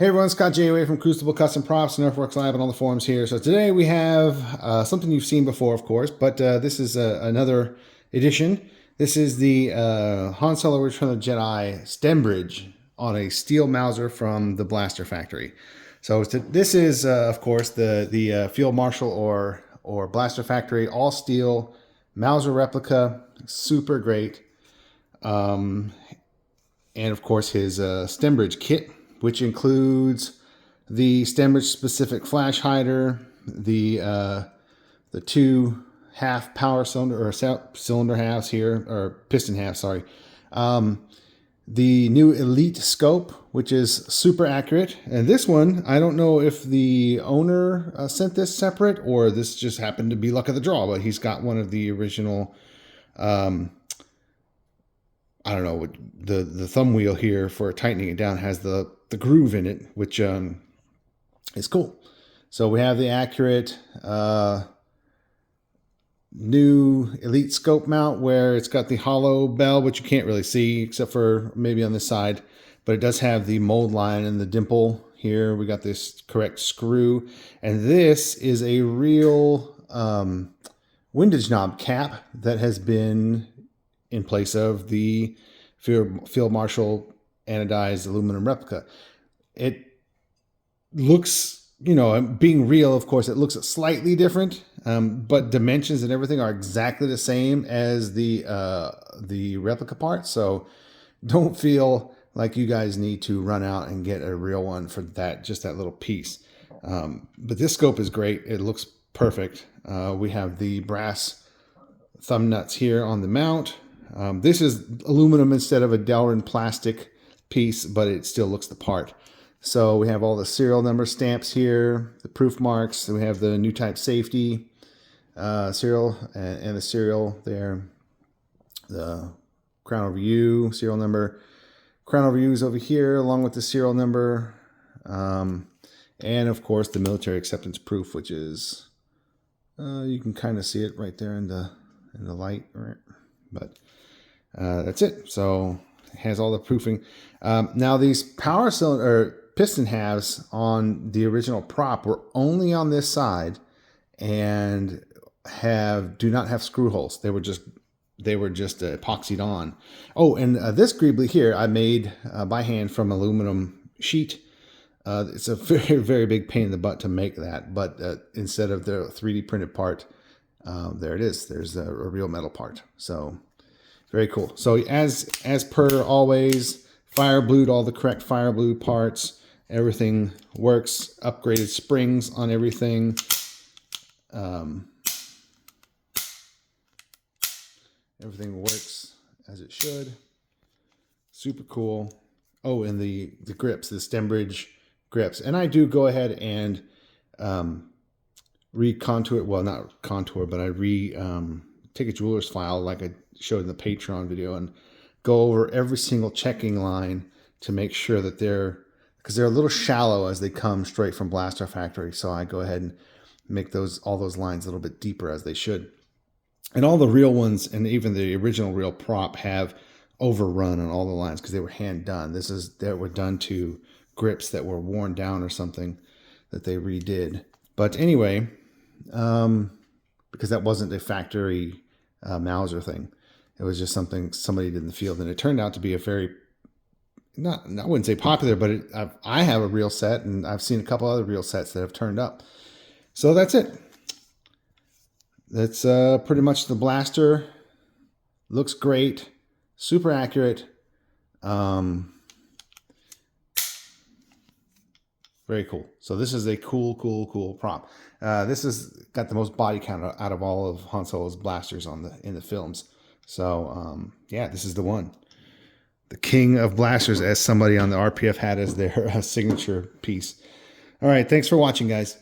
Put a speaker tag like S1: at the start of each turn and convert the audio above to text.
S1: Hey everyone, Scott J. Away from Crucible Custom Props and Earthworks Live and all the forums here. So today we have something you've seen before, of course, but this is another edition. This is the Han Solo Return of the Jedi Stembridge on a steel Mauser from the Blaster Factory. So this is, of course, the Field Marshal or Blaster Factory all steel Mauser replica, super great, and of course his Stembridge kit, which includes the Stembridge specific flash hider, the two half power cylinder or cylinder halves here, or piston halves, sorry. The new Elite scope, which is super accurate. And this one, I don't know if the owner sent this separate or this just happened to be luck of the draw, but he's got one of the original, I don't know, the thumb wheel here for tightening it down has the groove in it, which is cool. So we have the accurate new Elite scope mount where it's got the hollow bell, which you can't really see except for maybe on this side, but it does have the mold line and the dimple here. We got this correct screw, and this is a real windage knob cap that has been in place of the Field Marshal anodized aluminum replica. It looks, you know, being real, of course, it looks slightly different, but dimensions and everything are exactly the same as the replica part. So don't feel like you guys need to run out and get a real one for that, just that little piece. But this scope is great. It looks perfect. We have the brass thumb nuts here on the mount. This is aluminum instead of a Delrin plastic piece, but it still looks the part. So we have all the serial number stamps here, the proof marks. We have the new type safety serial and the serial there. The crown over U serial number. Crown over U is over here along with the serial number. And of course the military acceptance proof, which is, you can kind of see it right there in the light, but that's it. So it has all the proofing. Now these power cylinder or piston halves on the original prop were only on this side and do not have screw holes. They were just epoxied on. Oh, and this greebly here I made by hand from aluminum sheet. It's a very, very big pain in the butt to make that, but instead of the 3D printed part, there it is. There's a real metal part. So very cool. So as per always, fire blued all the correct fire blue parts. Everything works. Upgraded springs on everything. Everything works as it should. Super cool. Oh, and the grips, the Stembridge grips. And I do go ahead and recontour, well, not contour, but I take a jeweler's file like I showed in the Patreon video and go over every single checking line to make sure that because they're a little shallow as they come straight from Blaster Factory. So I go ahead and make all those lines a little bit deeper as they should. And all the real ones and even the original real prop have overrun on all the lines because they were hand done. They were done to grips that were worn down or something that they redid. But anyway, because that wasn't a factory Mauser thing. It was just something somebody did in the field, and it turned out to be a very, I wouldn't say popular, but I have a real set, and I've seen a couple other real sets that have turned up. So that's it. That's pretty much the blaster. Looks great, super accurate. Very cool. So this is a cool prop. This has got the most body count out of all of Han Solo's blasters in the films. So yeah, this is the one. The king of blasters, as somebody on the RPF had as their signature piece. All right, thanks for watching, guys.